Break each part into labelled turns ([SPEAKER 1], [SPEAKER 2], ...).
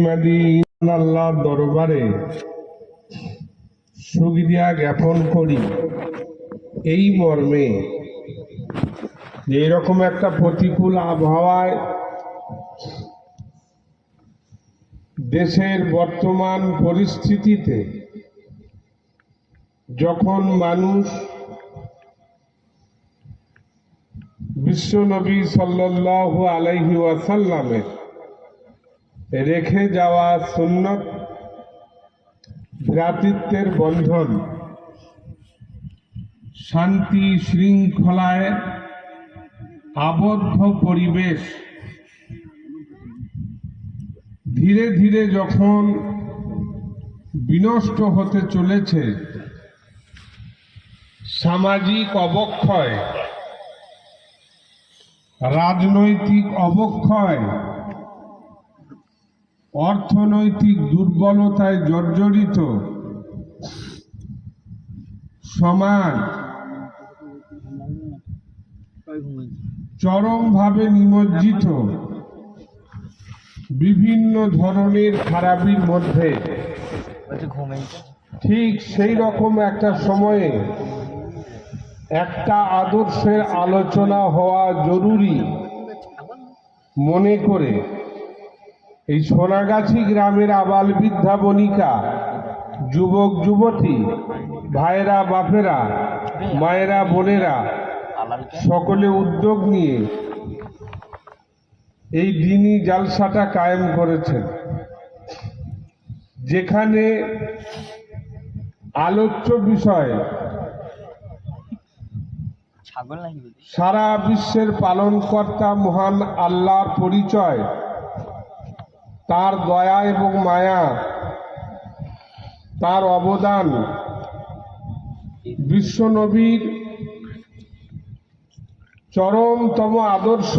[SPEAKER 1] Medina আল্লাহর দরবারে শুকরিয়া জ্ঞাপন করি এই মর্মে যে এরকম একটা প্রতিকূল আবহাওয়ায় দেশের বর্তমান পরিস্থিতিতে যখন মানুষ বিশ্বনবী সাল্লাল্লাহু আলাইহি ওয়াসাল্লামের রেখে যাওয়া সুন্নত ভ্রাতৃত্বের বন্ধন শান্তি শৃঙ্খলায় আবদ্ধ পরিবেশ ধীরে ধীরে যখন বিনষ্ট হতে চলেছে, সামাজিক অবক্ষয়, রাজনৈতিক অবক্ষয়, অর্থনৈতিক দুর্বলতায় জর্জরিত সমাজ চরমভাবে নিমজ্জিত বিভিন্ন ধরনের খারাপির মধ্যে, ঠিক সেই রকম একটা সময়ে একটা আদর্শের আলোচনা হওয়া জরুরি মনে করে এই সোনাগাছি গ্রামের আবাল বৃদ্ধা বনিকা, যুবক যুবতী, ভাইরা বাপেরা, মায়েরা বোনেরা সকলে উদ্যোগ নিয়ে এই দিনই জালসাটা কায়েম করেছেন, যেখানে আলোচ্য বিষয় সারা বিশ্বের পালনকর্তা মহান আল্লাহর পরিচয়, তার দয়া এবং মায়া, তার অবদান, বিশ্বনবীর চরমতম আদর্শ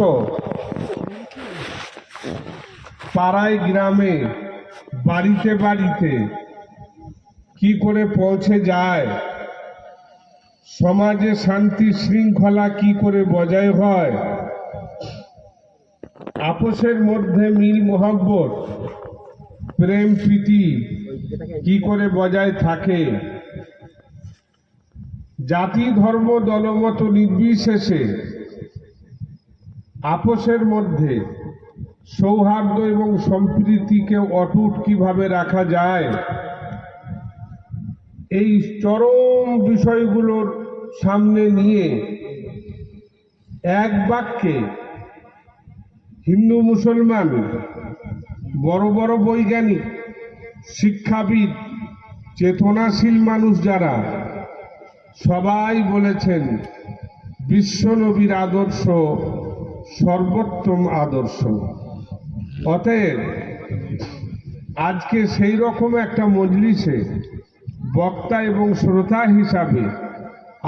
[SPEAKER 1] পাড়ায় গ্রামে বাড়িতে বাড়িতে কি করে পৌঁছে যায়, সমাজে শান্তি শৃঙ্খলা কি করে বজায় হয়, আপোষের মধ্যে মিল মোহাব্বত প্রেম প্রীতি কি করে বজায় থাকে, জাতি ধর্ম দলমত নির্বিশেষে আপোষের মধ্যে সৌহার্দ্য এবং সম্প্রীতিকে অটুট কিভাবে রাখা যায়, এই চরম বিষয়গুলোর সামনে নিয়ে এক বাক্যে হিন্দু মুসলমান, বড় বড় বৈজ্ঞানিক, শিক্ষাবিদ, চেতনাশীল মানুষ যারা সবাই বলেছেন বিশ্বনবীর আদর্শ সর্বোত্তম আদর্শ। অতএব আজকে সেই রকম একটা মজলিসে বক্তা এবং শ্রোতা হিসাবে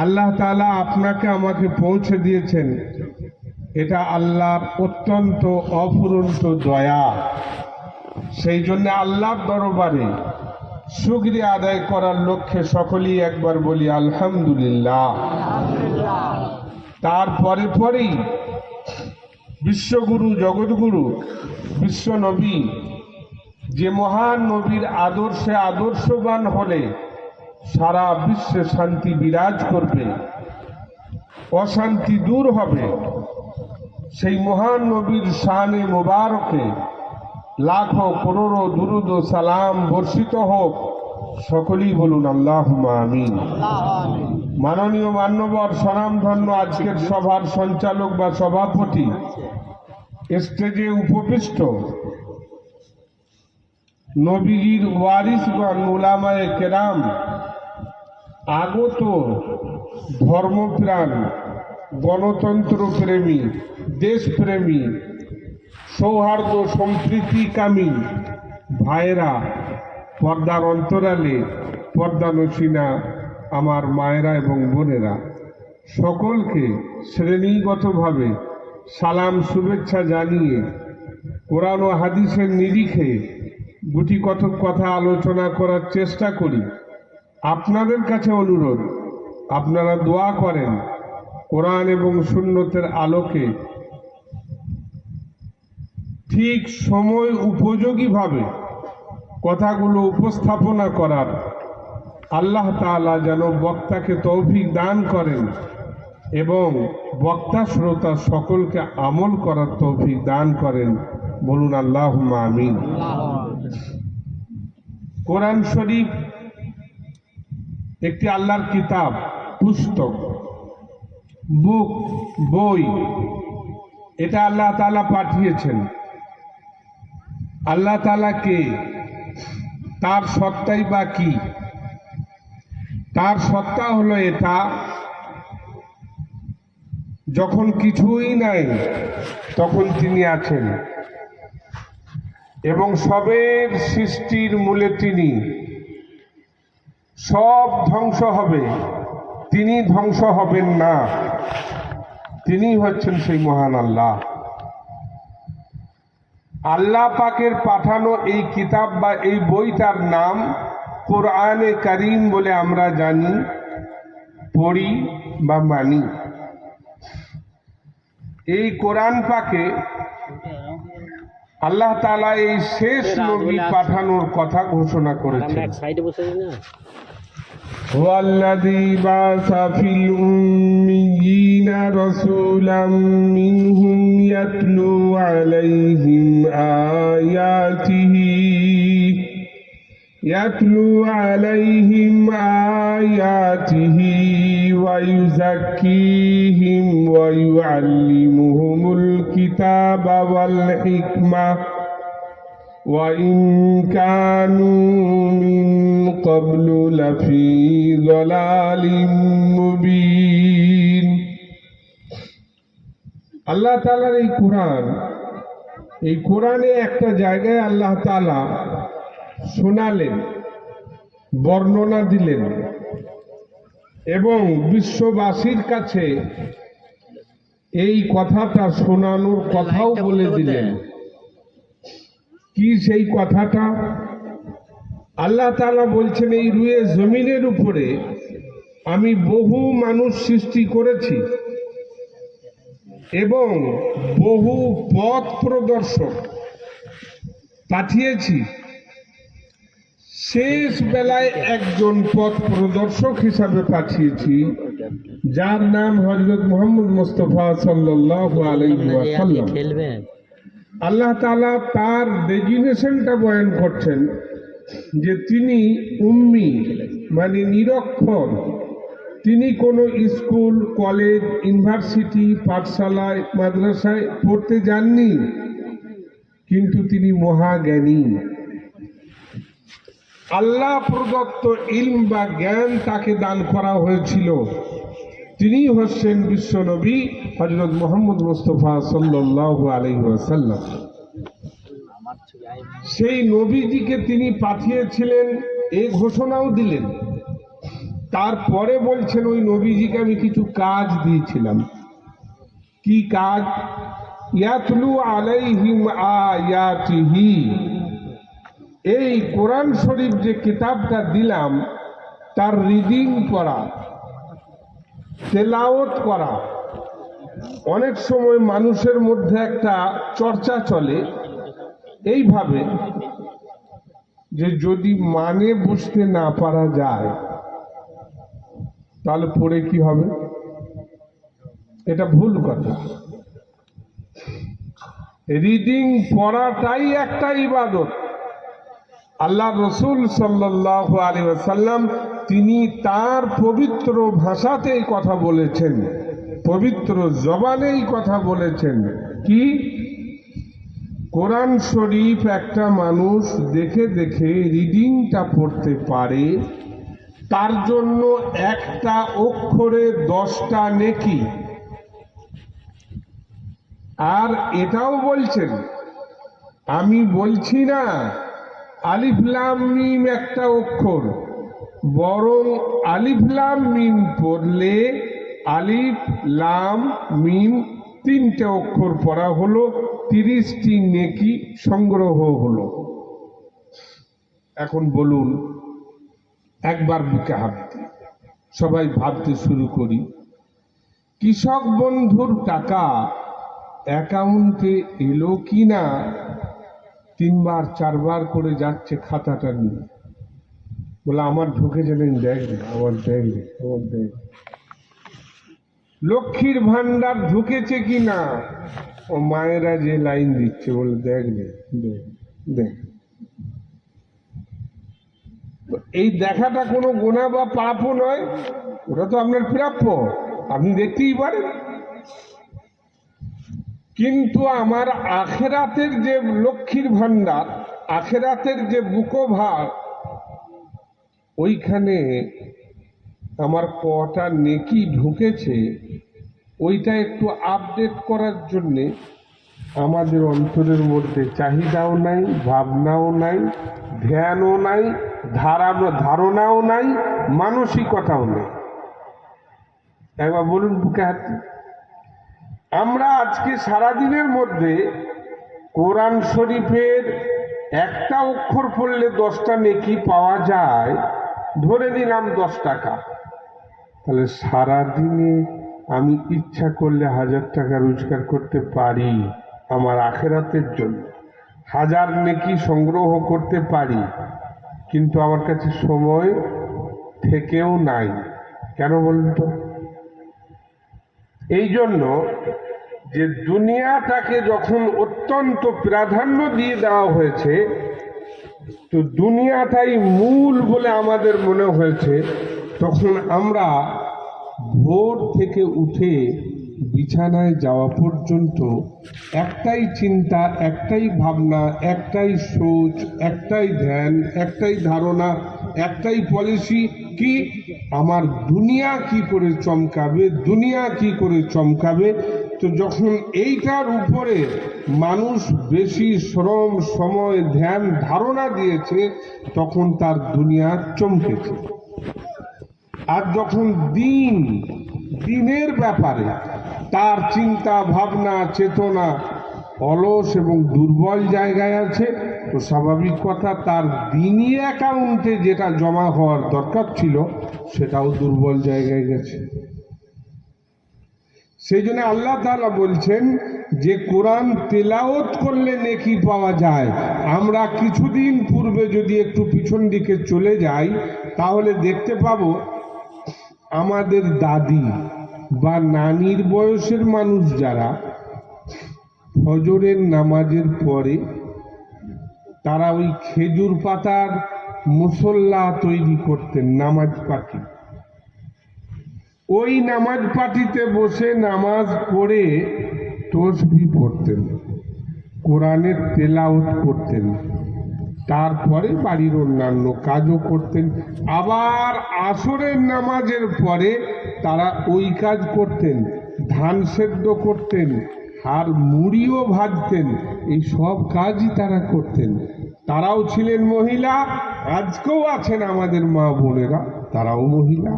[SPEAKER 1] আল্লাহ তাআলা আপনাকে আমাকে পৌঁছে দিয়েছেন, এটা আল্লাহর অত্যন্ত অফুরন্ত দয়া। সেই জন্য আল্লাহর দরবারে শুকরিয়া আদায় করার লক্ষ্যে সকলেই একবার বলি আলহামদুলিল্লাহ। তারপরে পরেই বিশ্বগুরু জগৎগুরু বিশ্বনবী, যে মহান নবীর আদর্শে আদর্শবান হলে সারা বিশ্বে শান্তি বিরাজ করবে, অশান্তি দূর হবে, সেই মহান নবীর শানে মোবারকে লাখো করোড়ো দুরুদ ও সালাম বর্ষিত হোক। সকলেই বলুন আল্লাহুম্মা আমিন। মাননীয় মান্যবর স্বনামধন্য আজকের সভার সঞ্চালক বা সভাপতি, স্টেজে উপবিষ্ট নবীর ওয়ারিসগণ, উলামায়ে কেরাম, আগত ধর্মপ্রাণ, গণতন্ত্র প্রেমী, দেশপ্রেমী, সৌহার্দ্য সম্প্রীতিকামী ভাইয়েরা, পর্দার অন্তরালে পর্দানসীনা আমার মায়েরা এবং বোনেরা, সকলকে শ্রেণীগতভাবে সালাম শুভেচ্ছা জানিয়ে কোরআন ও হাদিসের নিরিখে গুটি কতক কথা আলোচনা করার চেষ্টা করি। আপনাদের কাছে অনুরোধ, আপনারা দোয়া করেন কোরআন এবং সুন্নতের আলোকে ঠিক সময় উপযোগীভাবে কথাগুলো উপস্থাপনা করার আল্লাহ তাআলা যেন বক্তাকে তৌফিক দান করেন এবং বক্তা শ্রোতা সকলকে আমল করার তৌফিক দান করেন। বলুন আল্লাহুম্মা আমিন। কোরআন শরীফ একটি আল্লাহর কিতাব, পুস্তক, বুক, বই। এটা আল্লাহ তাআলা পাঠিয়েছেন। আল্লাহ তাআলা কে? তার সত্তাই বা কি? তার সত্তা হলো এটা, যখন কিছুই নাই তখন তিনি আছেন এবং সবের সৃষ্টির মূলে তিনি। সব ধ্বংস হবে, তিনি ধ্বংস হবেন না। তিনি হচ্ছেন সেই মহান আল্লাহ। আল্লাহ পাকের পাঠানো এই কিতাব বা এই বইটার নাম কোরআনে কারীম বলে আমরা জানি, পড়ি বা মানি। এই কোরআন পাকে আল্লাহ তাআলা এই শেষ নবী পাঠানোর কথা ঘোষণা করেছেন। ওয়াল্লাযী বা'সা ফিল উম্মিয়িনা রাসূলাম মিনহুম ইয়াতলু আলাইহিম আয়াতিহি ওয়া ইউযাক্কিহিম ওয়া ইউআল্লিমুহুমুল কিতাবা ওয়াল হিকমাহ ওয়া ইন কানু মিন ক্বাবলু লাফি যালালিম মুবিন। আল্লাহ তাআলার এই কোরআনে একটা জায়গায় আল্লাহ তাআলা শোনালেন, বর্ণনা দিলেন এবং বিশ্ববাসীর কাছে এই কথাটা শোনানোর কথাও বলে দিলেন। কি সেই কথাটা? আল্লাহ তাআলা বলছেন, এই রুয়ে জমিনের উপরে আমি বহু মানুষ সৃষ্টি করেছি এবং বহু পথ প্রদর্শক পাঠিয়েছি। শেষ বেলায় একজন পথ প্রদর্শক হিসাবে পাঠিয়েছি, যার নাম হযরত মুহাম্মদ মুস্তাফা সাল্লাল্লাহু আলাইহি ওয়াসাল্লাম। আল্লাহ তাআলা তার ডেজিগনেশনটা বয়ান করছেন যে তিনি উম্মি, মানে নিরক্ষর। তিনি কোনো স্কুল, কলেজ, ইউনিভার্সিটি, পাঠশালায়, মাদ্রাসায় পড়তে যাননি, কিন্তু তিনি মহাজ্ঞানী। আল্লাহ প্রদত্ত ইলম বা জ্ঞান তাকে দান করা হয়েছিল। তিনি হচ্ছেন বিশ্বনবী হযরত মুহাম্মদ মুস্তাফা সাল্লাল্লাহু আলাইহি ওয়াসাল্লাম। সেই নবীজিকে তিনি পাঠিয়েছিলেন, এই ঘোষণাও দিলেন। তারপরে বলছেন, ওই নবীজিকে আমি কিছু কাজ দিয়েছিলাম। কি কাজ? ইয়াতলু আলাইহিম আয়াতিহি। এই কোরআন শরীফ যে কিতাবটা দিলাম, তার রিডিং করা, তেলাওয়াত করা। অনেক সময় মানুষের মধ্যে একটা চর্চা চলে এইভাবে যে যদি মানে বুঝতে না পারা যায় তাহলে পড়ে কি হবে? এটা ভুল কথা। রিডিং পড়াটাই একটা ইবাদত। আল্লাহ রসুল সাল্লাল্লাহু আলাইহি ওয়াসাল্লাম তিনি তার পবিত্র ভাষাতেই কথা বলেছেন, পবিত্র জবানেই কথা বলেছেন। কি? কোরআন শরীফ একটা মানুষ দেখে দেখে রিডিংটা পড়তে পারে, তার জন্য একটা অক্ষরে 10টা নেকি। আর এটাও বলছেন, আমি বলছি না আলিফ লাম মিম একটা অক্ষর, বরং আলিফ লাম মিম পড়লে আলিফ লাম মিম 3টে অক্ষর পড়া হলো, 30টি নেকি সংগ্রহ হলো। এখন বলুন, একবার বুকে হাত দিই, সবাই ভাবতে শুরু করি। কৃষক বন্ধুর টাকা অ্যাকাউন্টে এলো কি না 3বার 4বার করে যাচ্ছে খাতাটা নিয়ে, বলে আমার ঢুকেছে নেই, দেখ আমার দেখ আমার দেখ। লক্ষ্মীর ভান্ডার ঢুকেছে কি না, ও মায়েরা যে লাইন দিচ্ছে, বলে দেখ দেখ দেখ। এই দেখাটা কোনো গোনা বা পাপও নয়, ওটা তো আপনার প্রাপ্য, আপনি দেখতেই পারেন। কিন্তু আমার আখেরাতের যে লক্ষ্মীর ভান্ডার, আখেরাতের যে বুকোভার, ওইখানে আমার কটা নেকি ঢুকেছে ওইটা একটু আপডেট করার জন্যে আমাদের অন্তরের মধ্যে চাহিদাও নাই, ভাবনাও নাই, ধ্যানও নাই, ধারণাও নাই, মানসিকতাও নেই। একবার বলুন বুকে হাত। আমরা আজকে সারাদিনের মধ্যে কোরআন শরীফের একটা অক্ষর পড়লে 10টা নেকি পাওয়া যায়, ধরে নিলাম 10 টাকা। তাহলে সারাদিনে আমি ইচ্ছা করলে 1000 টাকা রোজগার করতে পারি আমার আখেরাতের জন্য, 1000 নেকি সংগ্রহ করতে পারি, কিন্তু আমার কাছে সময় থেকেও নাই। কেন বলুন তো? এই জন্য যে দুনিয়াটাকে যখন অত্যন্ত প্রাধান্য দিয়ে দেওয়া হয়েছে, তো দুনিয়াটাই মূল বলে আমাদের মনে হয়েছে, তখন আমরা ভোর থেকে উঠে বিছানায় যাওয়া পর্যন্ত একটাই চিন্তা, একটাই ভাবনা, একটাই সোচ, একটাই ধ্যান, একটাই ধারণা, একটাই পলিসি, কি আমার দুনিয়া কি করে চমকাবে, দুনিয়া কি করে চমকাবে। তো যখন এইটার উপরে মানুষ বেশি শ্রম, সময়, ধ্যান, ধারণা দিয়েছে, তখন তার দুনিয়া চমকেছে। আর যখন দিনের ব্যাপারে তার চিন্তা ভাবনা চেতনা অলস এবং দুর্বল জায়গায় আছে, তো স্বাভাবিক কথা তার দিনই অ্যাকাউন্টে যেটা জমা হওয়ার দরকার ছিল সেটাও দুর্বল জায়গায় গেছে। সেই জন্য আল্লাহ তাআলা বলছেন যে কোরআন তেলাওয়াত করলে নেকি পাওয়া যায়। আমরা কিছুদিন পূর্বে যদি একটু পিছন দিকে চলে যাই, তাহলে দেখতে পাবো আমাদের দাদি বা নানির বয়সের মানুষ যারা ফজরের নামাজের পরে তারা ওই খেজুর পাতার মুসল্লা তৈরি করতেন, নামাজ পার্টি। ওই নামাজ পার্টিতে বসে নামাজ পড়ে তসবিহ পড়তেন, কোরআনের তেলাওয়াত করতেন, তারপরে বাড়ির অন্যান্য কাজও করতেন। আবার আসরের নামাজের পরে তারা ওই কাজ করতেন, ধান সেদ্ধ করতেন, আর মুড়িও ভাজতেন, এই সব কাজই তারা করতেন। তারাও ছিলেন মহিলা, আজকেও আছেন আমাদের মা বোনেরা, তারাও মহিলা।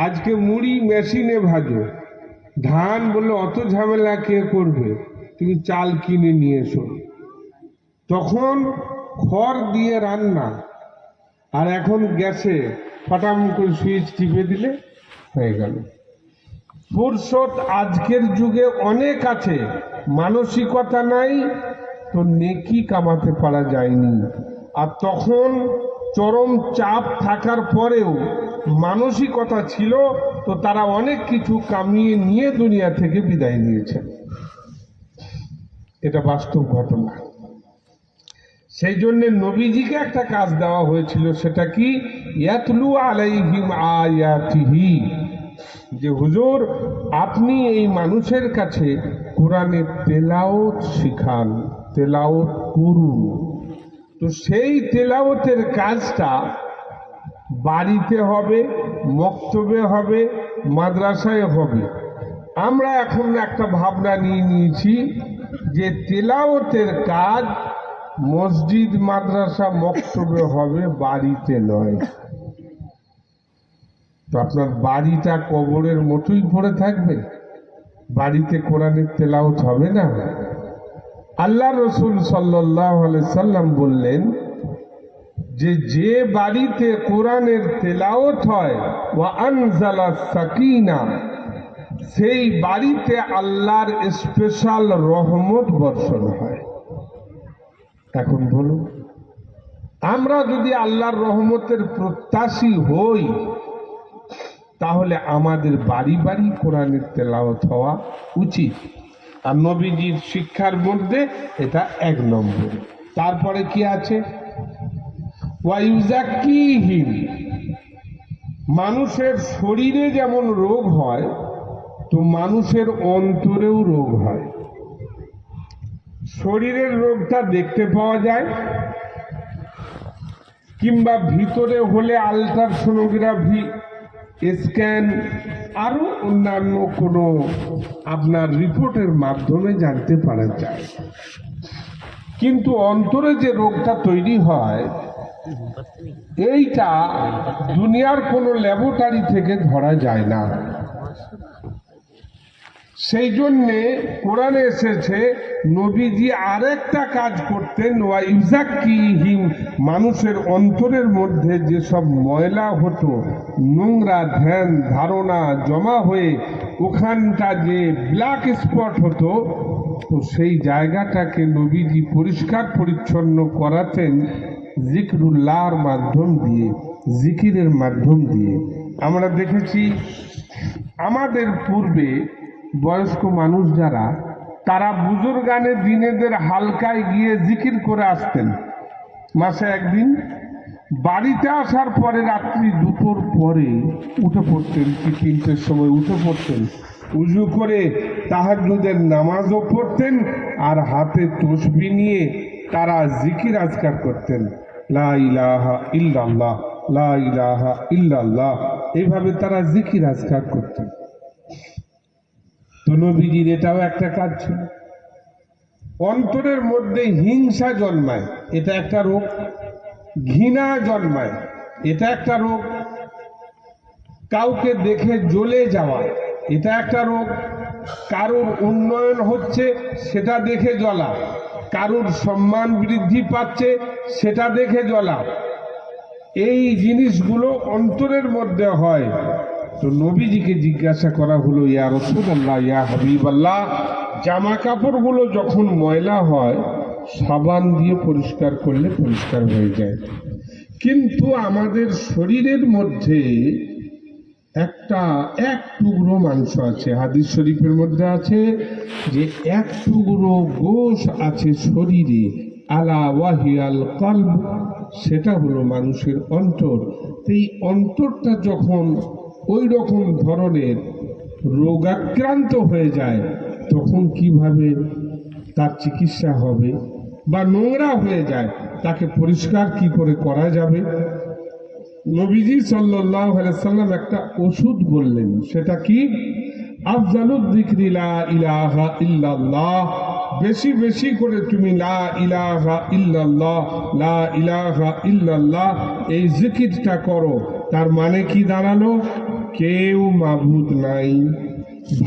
[SPEAKER 1] আজকে মুড়ি মেশিনে ভাজো, ধান বললে অত ঝামেলা কে করবে, তুমি চাল কিনে নিয়ে এসো। তখন খড় দিয়ে রান্না, আর এখন গ্যাসে ফটাম করে সুইচ টিপে দিলে হয়ে গেল। ফুরসত আজকের যুগে অনেক আছে, মানসিকতা নাই, তো নেকি কামাতে পারা যায়নি। আর তখন চরম চাপ থাকার পরেও মানসিকতা ছিল, তো তারা অনেক কিছু কামিয়ে নিয়ে দুনিয়া থেকে বিদায় নিয়েছে। এটা বাস্তব ঘটনা। সেই জন্য নবীজিকে একটা কাজ দেওয়া হয়েছিল, সেটা কি? ইয়াতলু আলাইহিম আয়াতিহি, যে হুজুর আপনি এই মানুষের কাছে কোরআনের তেলাওয়াত শিখান, তেলাওয়াত করুন। তো সেই তেলাওয়াতের কাজটা বাড়িতে হবে, মক্তবে হবে, মাদ্রাসায় হবে। আমরা এখন একটা ভাবনা নিয়ে নিয়েছি যে তেলাওয়াতের কাজ মসজিদ, মাদ্রাসা, মক্তবে হবে, বাড়িতে নয়। তো আপনার বাড়িটা কবরের মতোই পড়ে থাকবে, বাড়িতে কোরআনের তেলাওয়াত হবে না। আল্লাহ রসুল সাল্লাল্লাহু আলাইহি সাল্লাম বললেন যে বাড়িতে কোরআনের তেলাওয়াত হয়, ওয়া আনজালা সাকিনা, সেই বাড়িতে আল্লাহর স্পেশাল রহমত বর্ষণ হয়। এখন বলুন, আমরা যদি আল্লাহর রহমতের প্রত্যাশী হই তাহলে আমাদের বাড়ি বাড়ি কোরআনের তেলাওয়াত হওয়া উচিত। আর নবীজির শিক্ষার মধ্যে এটা 1 নম্বর। তারপরে কি আছে? ওয়াইউজাক্কিহিম, মানুষের শরীরে যেমন রোগ হয় তো মানুষের অন্তরেও রোগ হয়। শরীরের রোগটা দেখতে পাওয়া যায়, কিংবা ভিতরে হলে আলট্রাসোনোগ্রাফি, স্ক্যান, আরো অন্যান্য কোনো আপনার রিপোর্টের মাধ্যমে জানতে পারা যায়। কিন্তু অন্তরে যে রোগটা তৈরি হয় এইটা দুনিয়ার কোনো ল্যাবরেটরি থেকে ধরা যায় না। সেই জন্যে কোরআনে এসেছে নবীজি আরেকটা কাজ করতেন, ওয়াইউজাক্কিহিম, মানুষের অন্তরের মধ্যে যেসব ময়লা হতো, নোংরা ধ্যান ধারণা জমা হয়ে ওখানটা যে ব্ল্যাক স্পট হতো, তো সেই জায়গাটাকে নবীজি পরিষ্কার পরিচ্ছন্ন করাতেন জিকরুল্লাহর মাধ্যম দিয়ে, জিকিরের মাধ্যম দিয়ে। আমরা দেখেছি আমাদের পূর্বে বয়স্ক মানুষ যারা, তারা বুজুর্গানে দিনেদের হালকায় গিয়ে জিকির করে আসতেন। মাসে একদিন বাড়িতে আসার পরে রাত্রি 2টোর পরে উঠে পড়তেন, কি 3টের সময় উঠে পড়তেন, উজু করে তাহাজ্জুদের নামাজও পড়তেন, আর হাতে তসবিহ নিয়ে তারা জিকির আজকার করতেন, লা ইলাহা ইল্লাল্লাহ, লা ইলাহা ইল্লাল্লাহ, এইভাবে তারা জিকির আজকার করতেন। তো নবীজির এটাও একটা কাজ ছিল। অন্তরের মধ্যে হিংসা জন্মায়, এটা একটা রোগ। ঘৃণা জন্মায়, এটা একটা রোগ। কাউকে দেখে জ্বলে যাওয়া, এটা একটা রোগ। কারুর উন্নয়ন হচ্ছে সেটা দেখে জ্বলা, কারুর সম্মান বৃদ্ধি পাচ্ছে সেটা দেখে জ্বলা, এই জিনিসগুলো অন্তরের মধ্যে হয়। তো নবীজিকে জিজ্ঞাসা করা হলো, ইয়া রাসূলুল্লাহ, ইয়া হাবিবাল্লাহ, জামা কাপড়গুলো যখন ময়লা হয় সাবান দিয়ে পরিষ্কার করলে পরিষ্কার হয়ে যায়, কিন্তু আমাদের শরীরের মধ্যে এক টুকরো মাংস আছে। হাদিস শরীফের মধ্যে আছে যে 1 টুকরো গোশ আছে শরীরে, আলা ওয়াহিয়াল কলব, সেটা হলো মানুষের অন্তর। এই অন্তরটা যখন ওই রকম ধরনের রোগাক্রান্ত হয়ে যায় তখন কিভাবে তার চিকিৎসা হবে, বা নোংরা হয়ে যায় তাকে পরিষ্কার কি করে করা যাবে? নবীজি সাল্লাল্লাহু আলাইহি সাল্লাম একটা ওষুধ বললেন, সেটা কি? আফজালুদ যিকরি লা ইলাহা ইল্লাল্লাহ, বেশি বেশি করে তুমি লা ইলাহা ইল্লাল্লাহ, লা ইলাহা ইল্লাল্লাহ এই জিকিরটা করো। তার মানে কি দাঁড়ালো? কেউ মাবুদ নাই,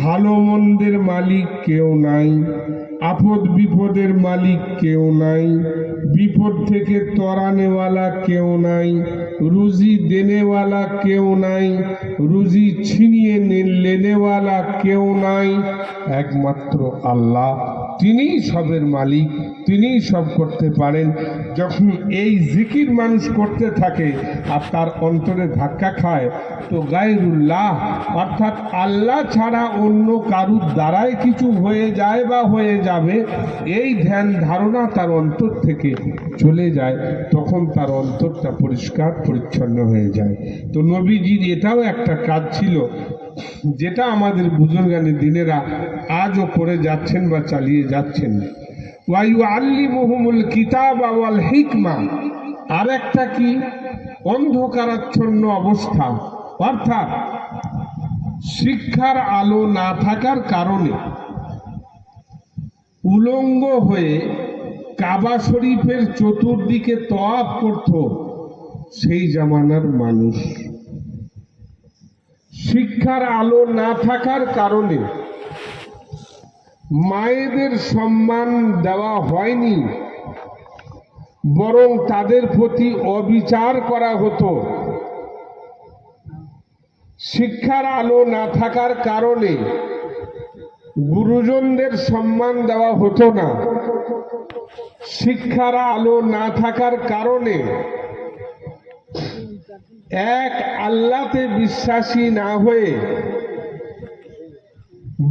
[SPEAKER 1] ভালো মন্দের মালিক কেউ নাই, আপদ বিপদের মালিক কেউ নাই, বিপদ থেকে তরানেওয়ালা কেউ নাই, রুজি দেনেওয়ালা কেউ নাই, রুজি ছিনিয়ে লেনেওয়ালা কেউ নাই, একমাত্র আল্লাহ। তিনিই সবের মালিক, তিনিই সব করতে পারেন। যখন এই জিকির মানুষ করতে থাকে আর তার অন্তরে ধাক্কা খায়, তো গায়রুল্লাহ অর্থাৎ আল্লাহ ছাড়া অন্য কারুর দ্বারাই কিছু হয়ে যায় বা হয়ে যাবে, এই ধ্যান ধারণা তার অন্তর থেকে চলে যায়, তখন তার অন্তরটা পরিষ্কার পরিচ্ছন্ন হয়ে যায়। তো নবীজির এটাও একটা কাজ ছিল, যেটা আমাদের বুজুর্গানে দিনেরা আজও করে যাচ্ছেন বা চালিয়ে যাচ্ছেন। ওয়াইউআল্লিমুহুমুল কিতাবা ওয়াল হিকমা, আর একটা কি? অন্ধকারাচ্ছন্ন অবস্থা, অর্থাৎ শিক্ষার আলো না থাকার কারণে উলঙ্গ হয়ে কাবা শরীফের চতুর্দিকে তওয়াফ করত সেই জামানার মানুষ। শিক্ষার আলো না থাকার কারণে মায়েদের সম্মান দেওয়া হয়নি, বরং তাদের প্রতি অবিচার করা হতো। শিক্ষার আলো না থাকার কারণে গুরুজনদের সম্মান দেওয়া হতো না। শিক্ষার আলো না থাকার কারণে এক আল্লাহতে বিশ্বাসী না হয়ে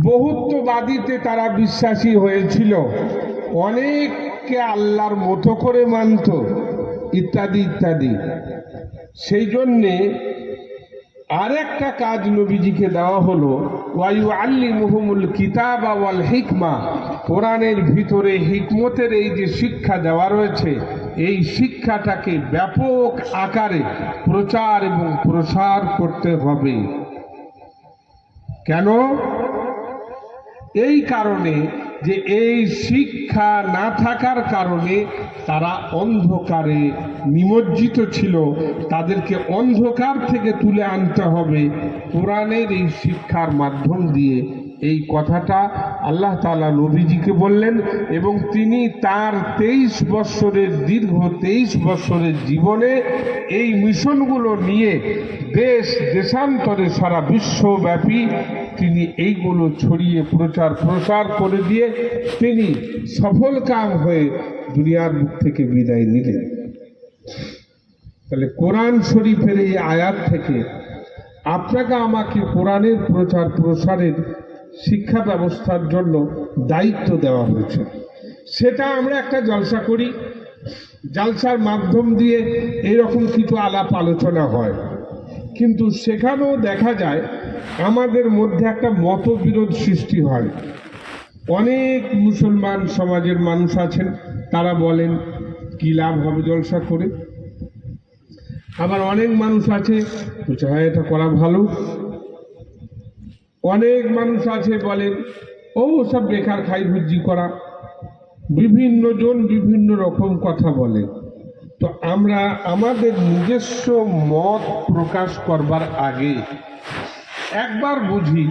[SPEAKER 1] বহুত্ববাদীতে তারা বিশ্বাসী হয়েছিল, অনেককে আল্লাহর মতো করে মানত ইত্যাদি ইত্যাদি। সেই জন্যে আরেকটা কাজ নবীজিকে দেওয়া হলো, ওয়ায়ুআল্লিমুহুমুল কিতাবা ওয়াল হিকমা। কোরআনের ভিতরে হিকমতের এই যে শিক্ষা দেওয়া রয়েছে, এই শিক্ষাটাকে ব্যাপক আকারে প্রচার এবং প্রসার করতে হবে। কেন? এই কারণে যে এই শিক্ষা না থাকার কারণে তারা অন্ধকারে নিমজ্জিত ছিল, তাদেরকে অন্ধকার থেকে তুলে আনতে হবে কোরআনের এই শিক্ষার মাধ্যম দিয়ে। এই কথাটা আল্লাহ তাআলা নবীজিকে বললেন এবং তিনি তার 23 বৎসরের দীর্ঘ 23 বৎসরের জীবনে এই মিশনগুলো নিয়ে দেশ দেশান্তরে সারা বিশ্বব্যাপী তিনি এইগুলো ছড়িয়ে প্রসার করে দিয়ে তিনি সফল কাম হয়ে দুনিয়ার মুখ থেকে বিদায় নিলেন। তাহলে কোরআন শরীফের এই আয়াত থেকে আপনাকে আমাকে কোরআনের প্রচার প্রসারের শিক্ষা ব্যবস্থার জন্য দায়িত্ব দেওয়া হয়েছে। সেটা আমরা একটা জলসা করি, জলসার মাধ্যম দিয়ে এরকম কিছু আলাপ আলোচনা হয়, কিন্তু সেখানেও দেখা যায় আমাদের মধ্যে একটা মতবিরোধ সৃষ্টি হয়। অনেক মুসলমান সমাজের মানুষ আছেন, তারা বলেন কি লাভ হবে জলসা করে। আবার অনেক মানুষ আছে হ্যাঁ এটা করা ভালো। অনেক মানুষ আছে বলেন ও সব বেকার খাই ভুজি করা। বিভিন্ন জন বিভিন্ন রকম কথা বলে। তো আমরা আমাদের নিজস্ব মত প্রকাশ করবার আগে একবার বুঝি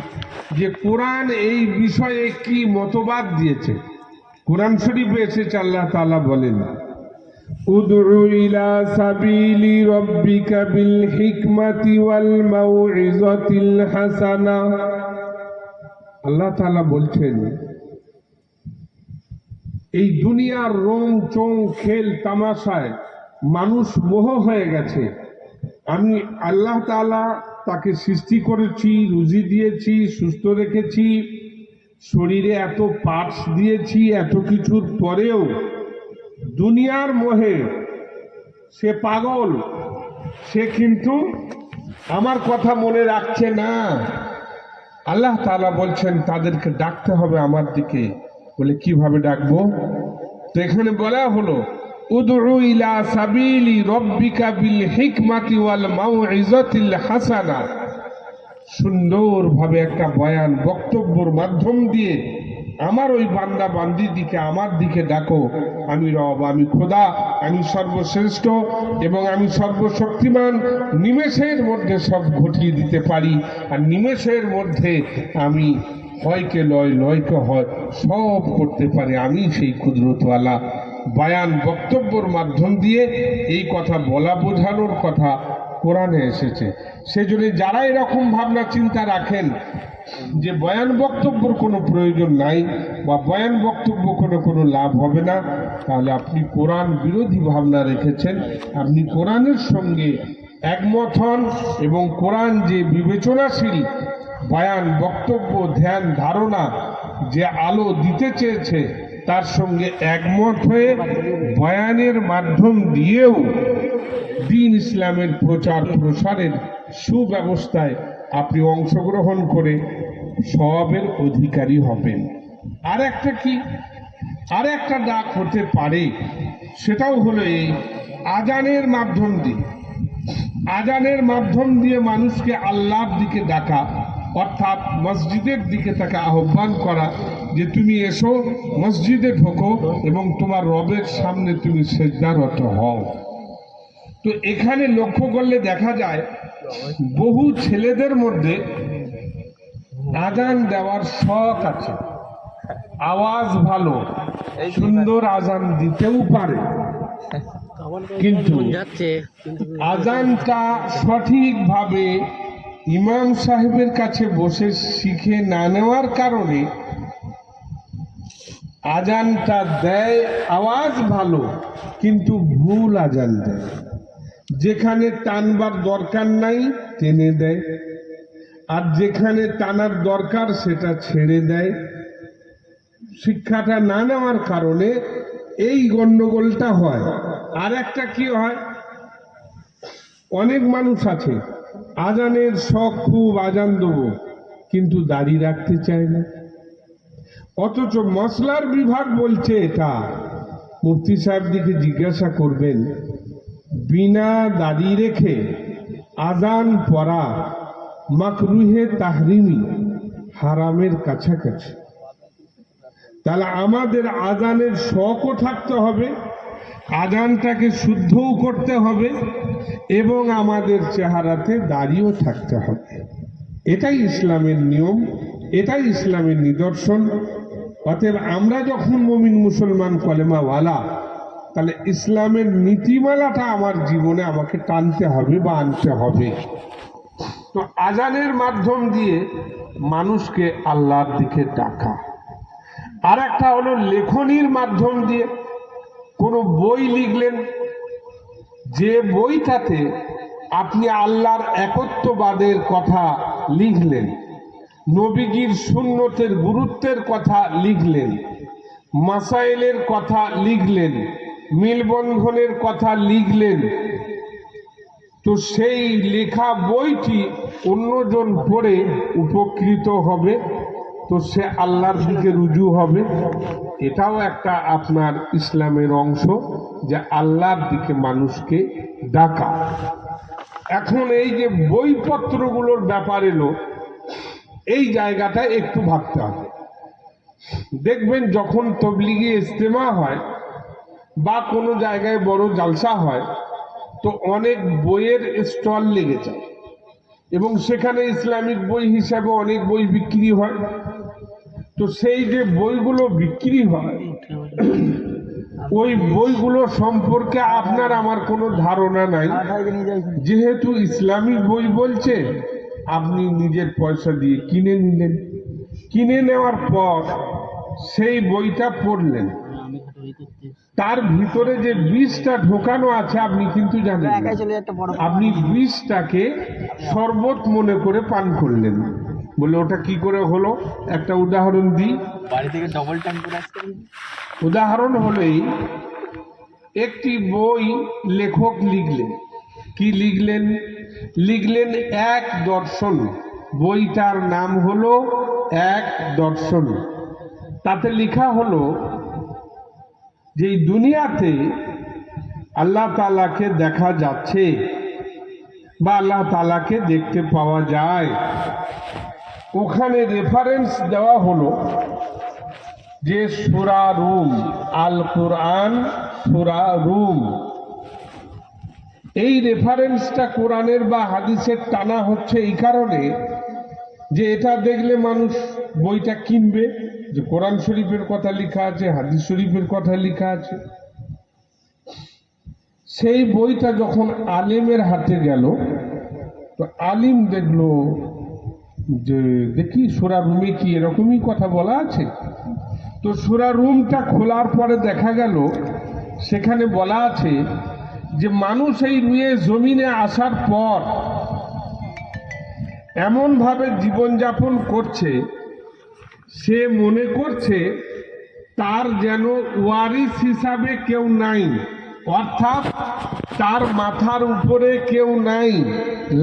[SPEAKER 1] যে কোরআন এই বিষয়ে কি মতবাদ দিয়েছে। কোরআন শরীফে এসেছে আল্লাহ তাআলা বলেন, উদউ ইলা সাবিলি রাব্বিকা বিল হিকমাতি ওয়াল মাউইযাতিল হাসানা। আল্লাহ তাআলা বলছেন এই দুনিয়ার রং চং খেল তামাশায় মানুষ মোহ হয়ে গেছে। আমি আল্লাহ তাআলা তাকে সৃষ্টি করেছি, রুজি দিয়েছি, সুস্থ রেখেছি, শরীরে এত পার্টস দিয়েছি, এত কিছুর পরেও দুনিয়ার মোহে সে পাগল। সে কিন্তু আমার কথা মনে রাখছে না। আল্লাহ তাআলা বলছেন তাদেরকে ডাকতে হবে আমার দিকে। বলে কিভাবে ডাকবো? তো এখানে বলা হলো উদউ ইলা সাবিলি রাব্বিকা বিল হিকমাতি ওয়াল মাউইযাতিল হাসানা। সুন্দরভাবে একটা বয়ান বক্তব্যের মাধ্যম দিয়ে আমার ওই বান্দা বান্দির দিকে আমার দিকে ডাকো। আমি রব, আমি খোদা, আমি সর্বশ্রেষ্ঠ এবং আমি সর্বশক্তিমান। নিমেষের মধ্যে সব ঘটিয়ে দিতে পারি, আর নিমেষের মধ্যে আমি হয়কে লয়, লয়কে হয়, সব করতে পারি। আমি সেই কুদরতওয়ালা। বয়ান বক্তব্যের মাধ্যম দিয়ে এই কথা বলা বোঝানোর কথা কোরআনে এসেছে। সেজন্য যারা এরকম ভাবনা চিন্তা রাখেন যে বয়ান বক্তব্যের কোনো প্রয়োজন নাই বা বয়ান বক্তব্য কোনো লাভ হবে না, তাহলে আপনি কোরআন বিরোধী ভাবনা রেখেছেন। আপনি কোরআনের সঙ্গে একমত হন এবং কোরআন যে বিবেচনাশীল বয়ান বক্তব্য ধ্যান ধারণা যে আলো দিতে চেয়েছে তার সঙ্গে একমত হয়ে বয়ানের মাধ্যম দিয়েও দ্বীন ইসলামের প্রচার প্রসারের সুব্যবস্থায় আপনি অংশগ্রহণ করে সবের অধিকারী হবেন। আর একটা কি, আর একটা ডাক হতে পারে, সেটাও হলো এই আজানের মাধ্যম দিয়ে। আজানের মাধ্যম দিয়ে মানুষকে আল্লাহর দিকে ডাকা, অর্থাৎ মসজিদের দিকে তাকে আহ্বান করা যে তুমি এসো, মসজিদে ঢোকো এবং তোমার রবের সামনে তুমি সিজদারত হও। তো এখানে লক্ষ্য করলে দেখা যায় বহু ছেলেদের মধ্যে আজান দেওয়ার শখ আছে, আওয়াজ ভালো, সুন্দর আজান দিতেও পারে, কিন্তু আজানটা সঠিকভাবে ইমাম সাহেবের কাছে বসে শিখে না নেওয়ার কারণে আজানটা দেয়, আওয়াজ ভালো কিন্তু ভুল আজান দেয়। যেখানে টানবার দরকার নাই টেনে দেয়, আর যেখানে টানার দরকার সেটা ছেড়ে দেয়। শিক্ষাটা না নেওয়ার কারণে এই গন্ডগোলটা হয়। আর একটা কি হয়, অনেক মানুষ আছে আজানের শখ, খুব আজান দেবো, কিন্তু দাড়ি রাখতে চায় না। অথচ মশলার বিভাগ বলছে এটা। মুফতি সাহেব দিকে জিজ্ঞাসা করবেন, বিনা দাড়ি রেখে আজান পড়া মাকরুহে তাহরিমি, হারামের কাছাকাছি। তাহলে আমাদের আজানের শখও থাকতে হবে, আজানটাকে শুদ্ধও করতে হবে, এবং আমাদের চেহারাতে দাড়িও থাকতে হবে। এটাই ইসলামের নিয়ম, এটাই ইসলামের নিদর্শন। অতএব আমরা যখন মুমিন মুসলমান কলেমাওয়ালা, তাহলে ইসলামের নীতিমালাটা আমার জীবনে আমাকে টানতে হবে বা আনতে হবে। তো আজানের মাধ্যম দিয়ে মানুষকে আল্লাহর দিকে ডাকা। আর একটা হলো লেখনির মাধ্যম দিয়ে। কোনো বই লিখলেন, যে বইটাতে আপনি আল্লাহর একত্ববাদের কথা লিখলেন, নবীজির সুন্নতের গুরুত্বের কথা লিখলেন, মাসাইলের কথা লিখলেন, মিলবন্ধনের কথা লিখলেন, তো সেই লেখা বইটি অন্যজন পড়ে উপকৃত হবে, তো সে আল্লাহর দিকে রুজু হবে। এটাও একটা আপনার ইসলামের অংশ, যে আল্লাহর দিকে মানুষকে ডাকা। এখন এই যে বইপত্রগুলোর ব্যাপার এলো, এই জায়গাটা একটু ভাবতে হবে। দেখবেন যখন তবলিগি ইজতেমা হয় বা কোনো জায়গায় বড় জালসা হয়, তো অনেক বইয়ের স্টল লেগে যায়, এবং সেখানে ইসলামিক বই হিসাবে অনেক বই বিক্রি হয়। তো সেই যে বইগুলো বিক্রি হয়, ওই বইগুলো সম্পর্কে আপনার আমার কোনো ধারণা নাই। যেহেতু ইসলামিক বই বলছে, আপনি নিজের পয়সা দিয়ে কিনে নিলেন, কিনে নেওয়ার পর সেই বইটা পড়লেন, তার ভিতরে যে বিষটা ঢোকানো আছে আপনি কিন্তু জানেন না। আপনি বিষটাকে শরবত মনে করে পান করলেন। বলে ওটা কি করে হলো, একটা উদাহরণ দিই।
[SPEAKER 2] বাড়ি থেকে ডবল টাইম করে আসতে।
[SPEAKER 1] উদাহরণ হলেই, একটি বই লেখক লিখলেন, কি লিখলেন? লিখলেন এক দর্শন। বইটার নাম হলো এক দর্শন। তাতে লেখা হলো যে এই দুনিয়াতে আল্লাহ তাআলাকে দেখা যাচ্ছে বা আল্লাহ তাআলাকে দেখতে পাওয়া যায়। ওখানে রেফারেন্স দেওয়া হলো যে সূরা রুম, আল কোরআন সূরা রুম। এই রেফারেন্সটা কোরআনের বা হাদিসের টানা হচ্ছে এই কারণে যে এটা দেখলে মানুষ বইটা কিনবে, যে কোরআন শরীফের কথা লেখা আছে, হাদিস শরীফের কথা লেখা আছে। সেই বইটা যখন আলেমের হাতে গেল, তো আলিম দেখলো যে দেখি সূরা রুমে কি এরকমই কথা বলা আছে। তো সূরা রুমটা খোলার পরে দেখা গেল সেখানে বলা আছে যে মানুষ এই রুয়ে জমিনে আসার পর এমনভাবে জীবনযাপন করছে, সে মনে করছে তার যেন ওয়ারিস হিসাবে কেউ নাই, অর্থাৎ তার মাথার উপরে কেউ নাই,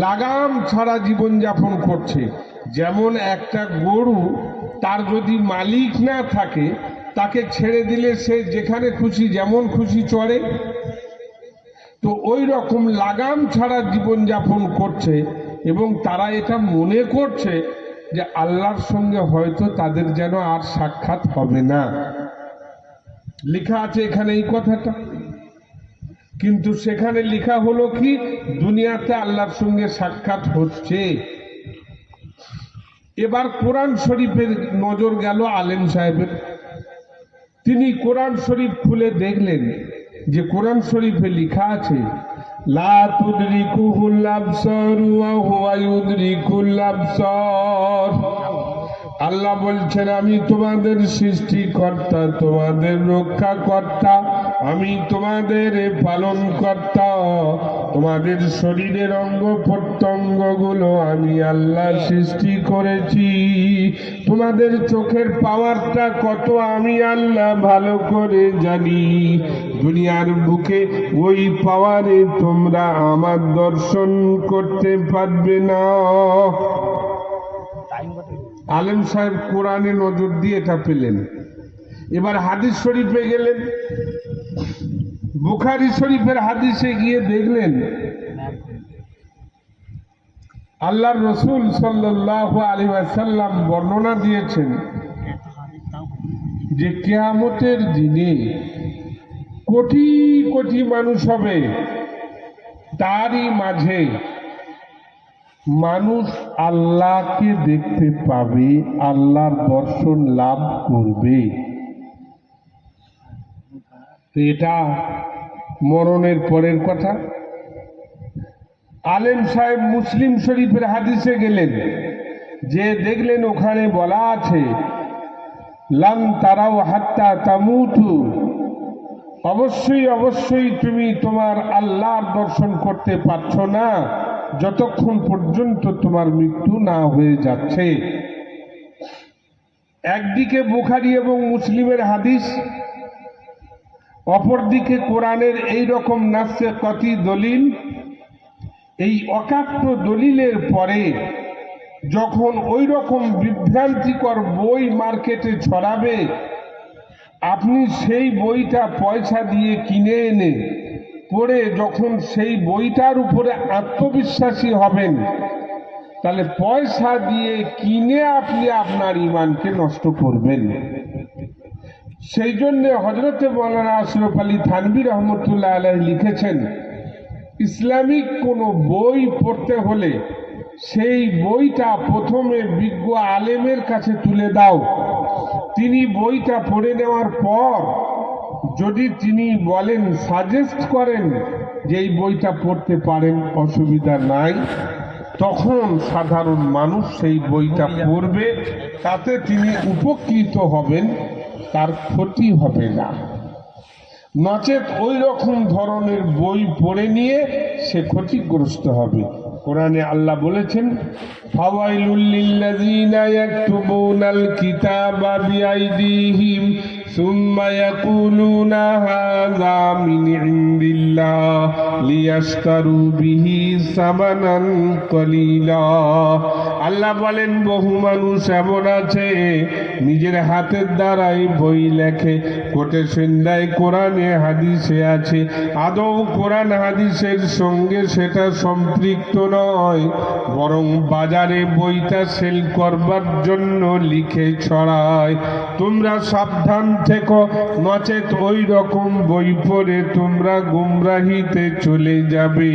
[SPEAKER 1] লাগাম ছাড়া জীবনযাপন করছে। যেমন একটা গরু, তার যদি মালিক না থাকে, তাকে ছেড়ে দিলে সে যেখানে খুশি যেমন খুশি চড়ে, তো ওই রকম লাগাম ছাড়া জীবনযাপন করছে। এবং তারা এটা মনে করছে যে আল্লাহর সঙ্গে হয়তো তাদের যেন আর সাক্ষাৎ হবে না। লেখা আছে এখানে এই কথাটা, কিন্তু সেখানে লেখা হলো কি দুনিয়াতে আল্লাহর সঙ্গে সাক্ষাৎ হচ্ছে। এবার কোরআন শরীফের নজর গেল আলেম সাহেবের। তিনি কোরআন শরীফ খুলে দেখলেন যে কোরআন শরীফে লেখা আছে লা তুদরিকুহুল আবসার ওয়া হুয়া ইউদরিকুল আবসার। আল্লাহ বলছেন আমি তোমাদের সৃষ্টিকর্তা, তোমাদের রক্ষাকর্তা, আমি তোমাদের পালনকর্তা। তোমাদের শরীরের অঙ্গ প্রত্যঙ্গ গুলো আমি আল্লাহ সৃষ্টি করেছি। তোমাদের চোখের পাওয়ারটা কত আমি আল্লাহ ভালো করে জানি। দুনিয়ার বুকে ওই পাওয়ারে তোমরা আমার দর্শন করতে পারবে না। আলেম সাহেব কোরআনে নজর দিয়ে এটা পেলেন। এবার হাদিস শরীফে গেলেন, বুখারী শরীফের হাদিসে গিয়ে দেখলেন আল্লাহর রসুল সাল্লাল্লাহু আলাইহি ওয়াসাল্লাম বর্ণনা দিয়েছেন যে কিয়ামতের দিনে কোটি কোটি মানুষ হবে, তারই মাঝে মানুষ আল্লাহকে দেখতে পাবে, আল্লাহর দর্শন লাভ করবে। তো এটা মরণের পরের কথা। আলেম সাহেব মুসলিম শরীফের হাদিসে গেলেন, যে দেখলেন ওখানে বলা আছে লান তারাও হাত্তা তামুতু, অবশ্যই অবশ্যই তুমি তোমার আল্লাহর দর্শন করতে পারছো না যতক্ষণ পর্যন্ত তোমার মৃত্যু না হয়ে যাচ্ছে। একদিকে বুখারী এবং মুসলিমের হাদিস, অপরদিকে কোরআনের এই রকম নাসে কতি দলিল। এই অকাট্য দলিলের পরে যখন ওই রকম বিভ্রান্তিকর বই মার্কেটে ছড়াবে, আপনি সেই বইটা পয়সা দিয়ে কিনে এনে পড়ে যখন সেই বইটার উপরে আত্মবিশ্বাসী হবেন, তাহলে পয়সা দিয়ে কিনে আপনি আপনার ঈমানকে নষ্ট করবেন। সেই জন্য হযরতে মাওলানা আশরাফ আলী থানভী রহমতুল্লাহ আলাইহি লিখেছেন, ইসলামিক কোনো বই পড়তে হলে সেই বইটা প্রথমে বিজ্ঞ আলেমের কাছে তুলে দাও। তিনি বইটা পড়ে নেওয়ার পর যদি তিনি বলেন, সাজেস্ট করেন যে এই বইটা পড়তে পারেন, অসুবিধা নাই, তখন সাধারণ মানুষ সেই বইটা পড়বে, তাতে তিনি উপকৃত হবেন, তার ক্ষতি হবে না। নচেত ওই রকম ধরনের বই পড়ে নিয়ে সে ক্ষতিগ্রস্ত হবে। কোরআনে আল্লাহ বলেছেন, ফাওয়াইলুল লিল্লাযিনা ইয়াকতুবুনাল কিতাবা বিআইদিহিম সুম্মা ইয়াকুলুনা হাযা মিন ইনদিল্লাহ লিয়াশতারু বিহি সামানান কলিলা। আল্লাহ বলেন, বহু মানুষ এমন আছে নিজের হাতের দ্বারাই বই লেখে, কোটেশন দেয় কোরআনে হাদিসে আছে, আদৌ কোরআন হাদিসের সঙ্গে সেটা সম্পৃক্ত নয়, বরং বাজারে বইটা সেল করবার জন্য লিখে ছড়ায়। তোমরা সাবধান থেকো, নচেত ওই রকম বই পড়ে তোমরা গুমরাহিতে চলে যাবে,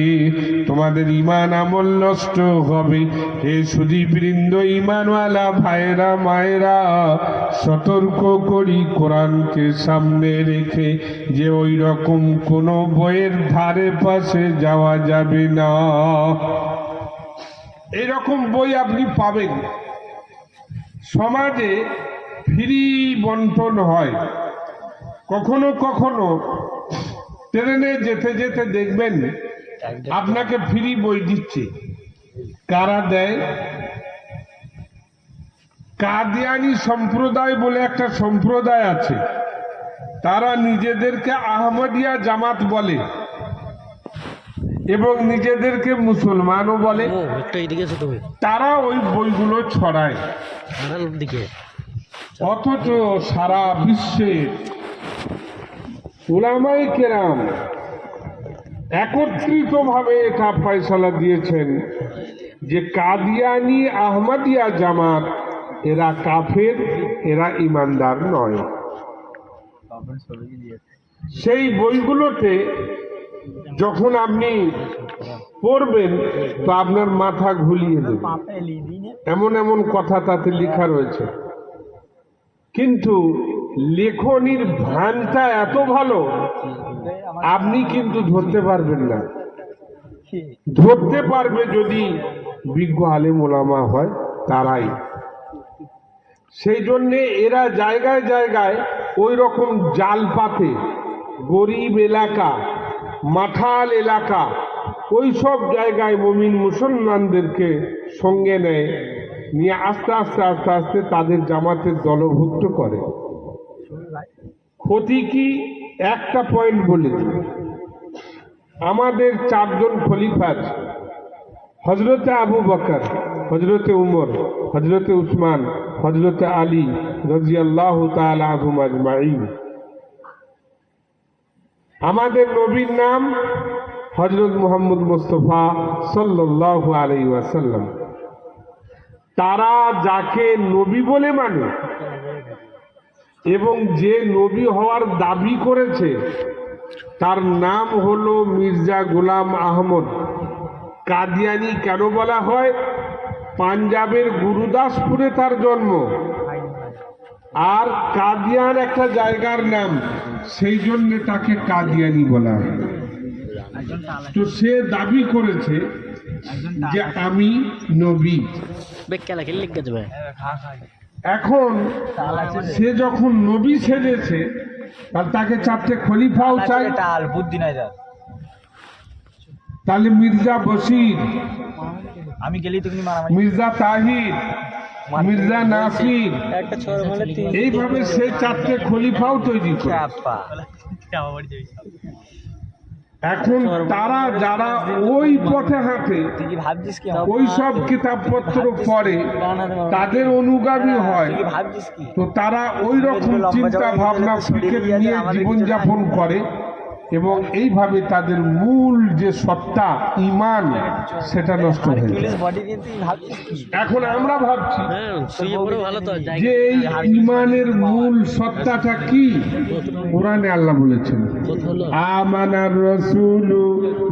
[SPEAKER 1] তোমাদের ঈমান আমল নষ্ট হবে। হে সুধীবৃন্দ, ঈমানওয়ালা ভাইরা মায়েরা, সতর্ক করি কোরআনকে সামনে রেখে যে ওই রকম কোনো বইয়ের ধারে পাশে যাওয়া যাবে না। এরকম বই আপনি পাবেন। সমাজে ফ্রি বন্টন হয়, কখনো কখনো ট্রেনে যেতে যেতে দেখবেন আপনাকে ফ্রি বই দিচ্ছে। কারা দেয়? কাদিয়ানী সম্প্রদায় বলে একটা সম্প্রদায় আছে, তারা নিজেদেরকে আহমদিয়া জামাত বলে এবং নিজেদেরকে মুসলমানও বলে। তারা ওই বইগুলো ছড়ায়, অথচ সারা বিশ্বে উলামায়ে কেরাম একত্রিতভাবে এটা ফয়সালা দিয়েছেন যে কাদিয়ানী আহমদিয়া জামাত এরা কাফের, এরা ইমানদার নয়। সেই বইগুলোতে যখন আপনি পড়বেন তো আপনার মাথা ঘুলিয়ে দেবে, এমন এমন কথা তাতে লেখা রয়েছে। কিন্তু লেখনির ভানটা এত ভালো, আপনি কিন্তু ধরতে পারবেন না। ধরতে পারবে যদি বিজ্ঞ আলেম ওলামা হয় তারাই। সেই জন্যে এরা জায়গায় জায়গায় ওই রকম জাল পাতে, গরিব এলাকা, মাঠাল এলাকা, ওই সব জায়গায় মুমিন মুসলমানদেরকে সঙ্গে নেয়, নিয়ে আস্তে আস্তে আস্তে আস্তে তাদের জামাতের দলভুক্ত করে। ক্ষতি কি? একটা পয়েন্ট বলে দিই। আমাদের চারজন খলিফা, হজরতে আবু বকর, হজরতে উমর, হজরতে উসমান, হজরতে আলী রাদিয়াল্লাহু তাআলা আনহুম আজমাইন। আমাদের নবীর নাম হজরত মুহাম্মদ মুস্তাফা সাল্লাল্লাহু আলাইহি ওয়াসাল্লাম। তারা যাকে নবী বলে মানে এবং যে নবী হওয়ার দাবি করেছে তার নাম হলো মির্জা গোলাম আহমদ কাদিয়ানি। কেন বলা হয়? পাঞ্জাবের গুরুদাসপুরে তার জন্ম, আর কাদিয়ান একটা জায়গার নাম, সেই জন্য তাকে কাদিয়ানি বলা হয়। তো সে দাবি করেছে যে আমি নবী। এখন সে যখন নবী সেজেছে আর তাকে চারটে খলিফাও চাই, তাহলে মির্জা বশির,
[SPEAKER 2] আমি গেলি তুমি
[SPEAKER 1] মির্জা তাহির, মির্জা নাসির, এইভাবে সে চারটে খলিফাও তৈরি করে। এখন তারা যারা ওই পথে হাঁটে, ওই সব কিতাবপত্র পড়ে, তাদের অনুগামী হয়, তো তারা ওই রকম চিন্তা ভাবনা ফিকির নিয়ে জীবনযাপন করে এবং এইভাবে তাদের মূল যে সত্তা ঈমান সেটা নষ্ট হয়ে যায়। এখন আমরা ভাবছি যে এই ঈমানের মূল সত্তাটা কি? কোরআনে আল্লাহ বলেছেন, আমানার রাসূলু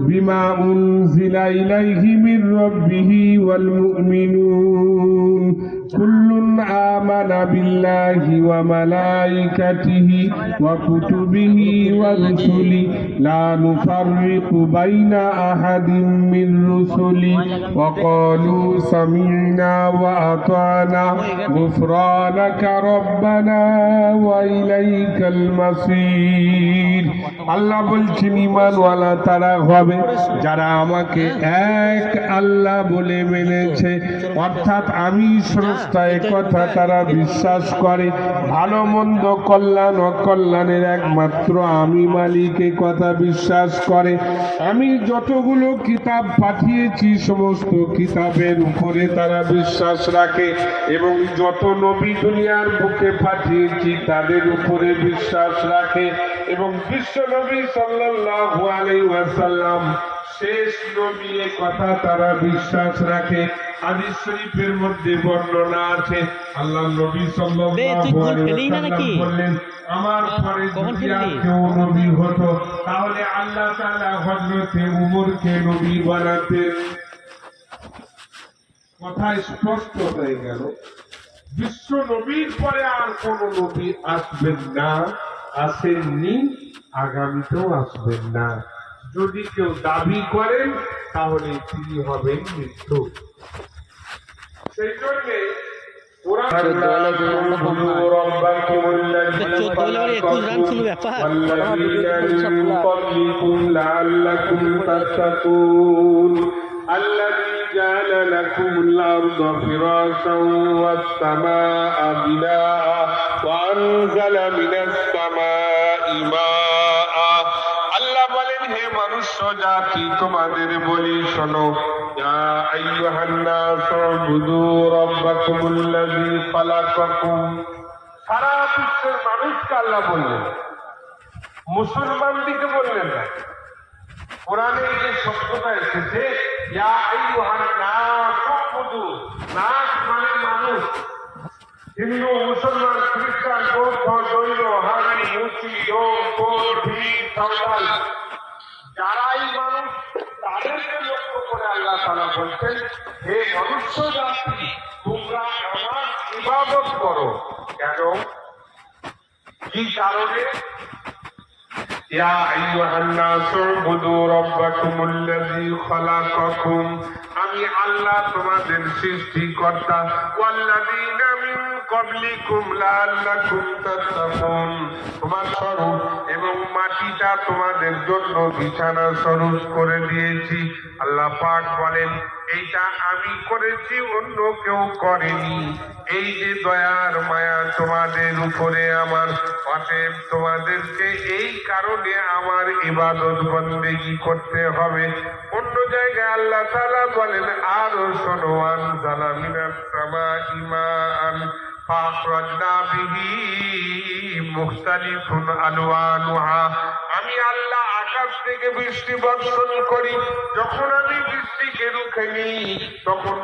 [SPEAKER 1] বিমা উনজিলা ইলাইহি মির রাব্বিহি ওয়াল মুমিনুন কুল্লুন আমানা বিল্লাহি ওয়া মালাইকাতিহি ওয়া কুতুবিহি ওয়া রুসুলি লা নুফাররিকু বাইনা আহাদিম মির রুসুলি ওয়া ক্বালু সামি'না ওয়া আতা'না গুফরানাকা রাব্বানা ওয়া ইলাইকাল মাসির। আল্লাহ বলছেন ঈমানওয়ালা তারা হবে যারা আমাকে এক আল্লাহ বলে মেনেছে, অর্থাৎ আমি স্রষ্টা কথা তারা বিশ্বাস করে, ভালো মন্দ কল্যাণ অকল্যাণের একমাত্র আমি মালিক কথা বিশ্বাস করে। আমি যতগুলো কিতাব পাঠিয়েছি সমস্ত কিতাবের উপরে তারা বিশ্বাস রাখে এবং যত নবী দুনিয়ার বুকে পাঠিয়েছি তাদের উপরে বিশ্বাস রাখে এবং বিশ্ব নবী সাল্লাল্লাহু আলাইহি ওয়াসাল্লাম শেষ নবী কথা তারা বিশ্বাস রাখে। হাদিস শরীফের মধ্যে বর্ণনা আছে, আল্লাহ নবী সাল্লাল্লাহু আলাইহি ওয়াসাল্লাম বললেন, আমার পরে যদি কেউ নবী হতো তাহলে আল্লাহ তাআলা হযরতে উমরকে নবী বানাতেন। কথা স্পষ্ট হয়ে গেল, বিশ্ব নবীর পরে আর কোন নবী আসবেন না, আসেননি, আগামীতেও আসবেন না। যদি কেউ দাবি করেন তাহলে তিনি হবেন মৃত্যু। সেই জন্য الذي جعل لكم الأرض فراشا والسماء بناء وأنزل من السماء ماء। আল্লাহ বলেন, হে মনুষ্য জাতি, তোমাদের বলি শোনো, ইয়া আইয়ুহান নাস উবুদু রাব্বাকুমুল্লাযী খালাকাকুম। সারা বিশ্বের মানুষকে আল্লাহ বললেন, মুসলমানদেরকে বললেন না। কোরআনে যে শব্দটা এসেছে, ইয়া আইয়ুহান নাস উবুদু, নাস মানে মানুষ, হিন্দু, মুসলমান, খ্রিস্টান, বৌদ্ধ, জৈন, হানি, মুসি, জৈন, বৌদ্ধ, সাঁওতাল, যারাই মানুষ তাদেরকে লক্ষ্য করে আল্লাহ তাআলা বলছেন, হে মনুষ্য জাতি, তোমরা আমার ইবাদত করো। কেন? কি কারণে? ইয়া আইয়ুহান নাসু উবুদু রাব্বাকুমুল্লাযী খালাকাকুম, আমি আল্লাহ তোমাদের সৃষ্টিকর্তা, ওয়াল্লাযীনা মিন ক্বাবলিকুম লাআল্লাকুম তাত্তাকুন, তোমার স্বরূপ এবং মাটিটা তোমাদের জন্য বিছানা স্বরূপ করে দিয়েছি। আল্লাহ পাক বলেন এইটা আমি করেছি, অন্য কেউ করেনি। এই যে দয়ার মায়া তোমাদের উপরে আমার, অতএব তোমাদেরকে এই কারণে আমার ইবাদত বন্দেগী করতে হবে। অন্য জায়গায় আল্লাহ তাআলা বলেন আরো শোনো, আনজালা মিনাস সামাই মাআন ফাখরাজনা বিহি মুখতালিফুন আলওয়ানুহা, আমি আল্লাহ আকাশ থেকে বৃষ্টি বর্ষণ করি, যখন আমি বৃষ্টিকে রুখে নিই তখন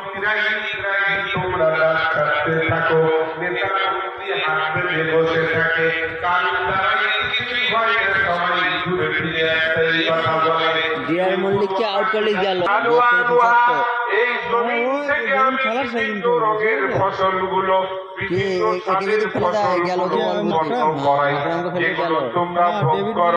[SPEAKER 1] তোমরা রাত কাটতে থাকো, নেতা মন্ত্রী হাত বেঁধে বসে থাকে, কারণ তারা কিছুই ভয় না, সবাই ঘুরে ফিরে একটাই কথা বলে,
[SPEAKER 3] ডিয়ার মল্লিককে আউট করলে গেল।
[SPEAKER 1] আলওয়ানুহা, এই জমিন থেকে আমি বিভিন্ন রঙের ফসলগুলো, বিভিন্ন স্বাদের ফসলগুলো উৎপন্ন করাই, যেগুলো তোমরা ভোগ করো।